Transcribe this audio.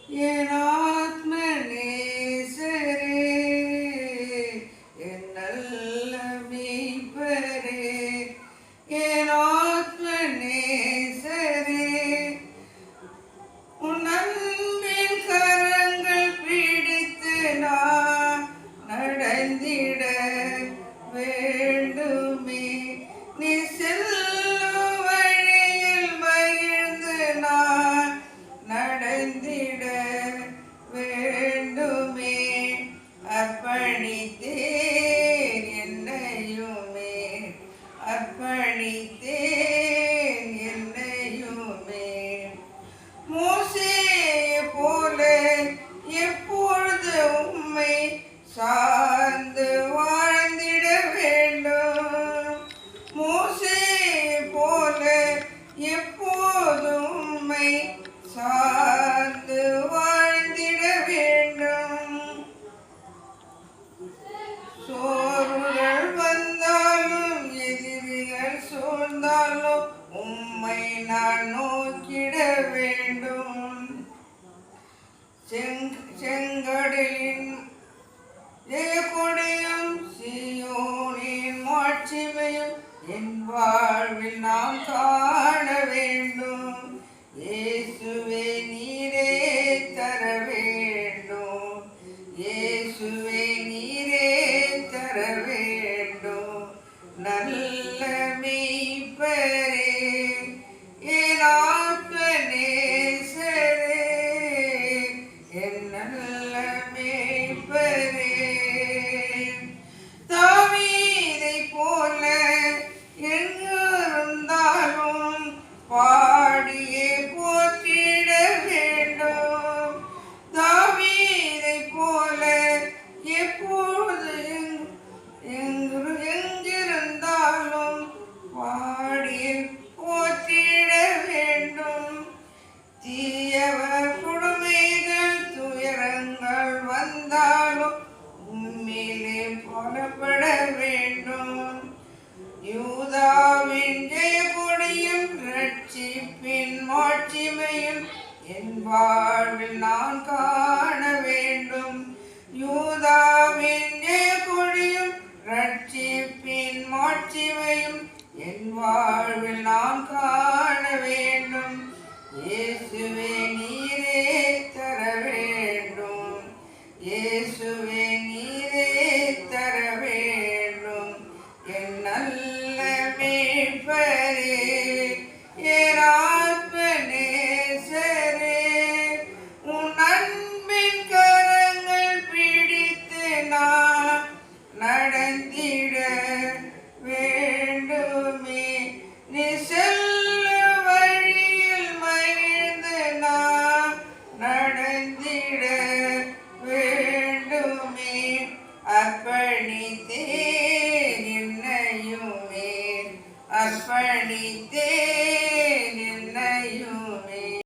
என் ஆத்ம நேசரே, என் நல்ல மீட்பரே, என் ஆத்ம நேசரே, உன் அன்பின் கரங்கள் பிடித்து நான் நடந்திட வேண்டுமே. நீ செல்லும் வழியில் மகிழ்ந்து நான் நடந்திட வேண்டுமே. அர்ப்பணித்தேன் என்னையுமே, அர்ப்பணித்தேன் என்னையுமே. மோசேயை போல எப்பொழுது உம்மை சார்ந்து வாழ்ந்திட வேண்டும். மோசேயை போல எப்போது உம்மை சார்ந்து வாழ்ந்திட வேண்டும். சோர்வுகள் வந்தாலும் எதிரிகள் சூழ்ந்தாலும் உம்மை நான் நோக்கிட வேண்டும். செங்கடலின் ஜெயக்கொடியும் சீயோனின் மாட்சிமையும் என் வாழ்வில் நாம் காண வேண்டும். இயேசுவே நீரே தர வேண்டும், இயேசுவே நீரே தர வேண்டும். நல்ல மீட்பரே, என் ஆத்ம நேசரே, என் நல்ல மீட்பரே. தாவீதை போல எங்கிருந்தாலும் பாடியே போற்றிட வேண்டும். தாவீதை போல எப்பொழுது எங்கிருந்தாலும் பாடியே போற்றிட வேண்டும். தீயவர் கொடுமைகள் துயரங்கள் வந்தாலும் உம்மிலே புறப்பட வேண்டும். யூதாவின் ஜெயக்கொடியும் ரட்சிப்பின் மாட்சிமையும் என் வாழ்வில் நான் காண வேண்டும். யூதாவின் ஜெயக்கொடியும் ரட்சிப்பின் மாட்சிமையும் என் வாழ்வில் நான் காண வேண்டும். இயேசுவே நீரே தர வேண்டும், இயேசுவே நீரே தர வேண்டும். என் நல்ல மீட்பரே, என் ஆத்ம நேசரே, உன் அன்பின் கரங்கள் பிடித்து நான் நடந்திட வேண்டுமே. நீ செல்லும் வழியில் மகிழ்ந்து நான் நடந்திட வேண்டுமே. அர்ப்பணித்தேன் என்னையுமே, அர்ப்பணித்தேன்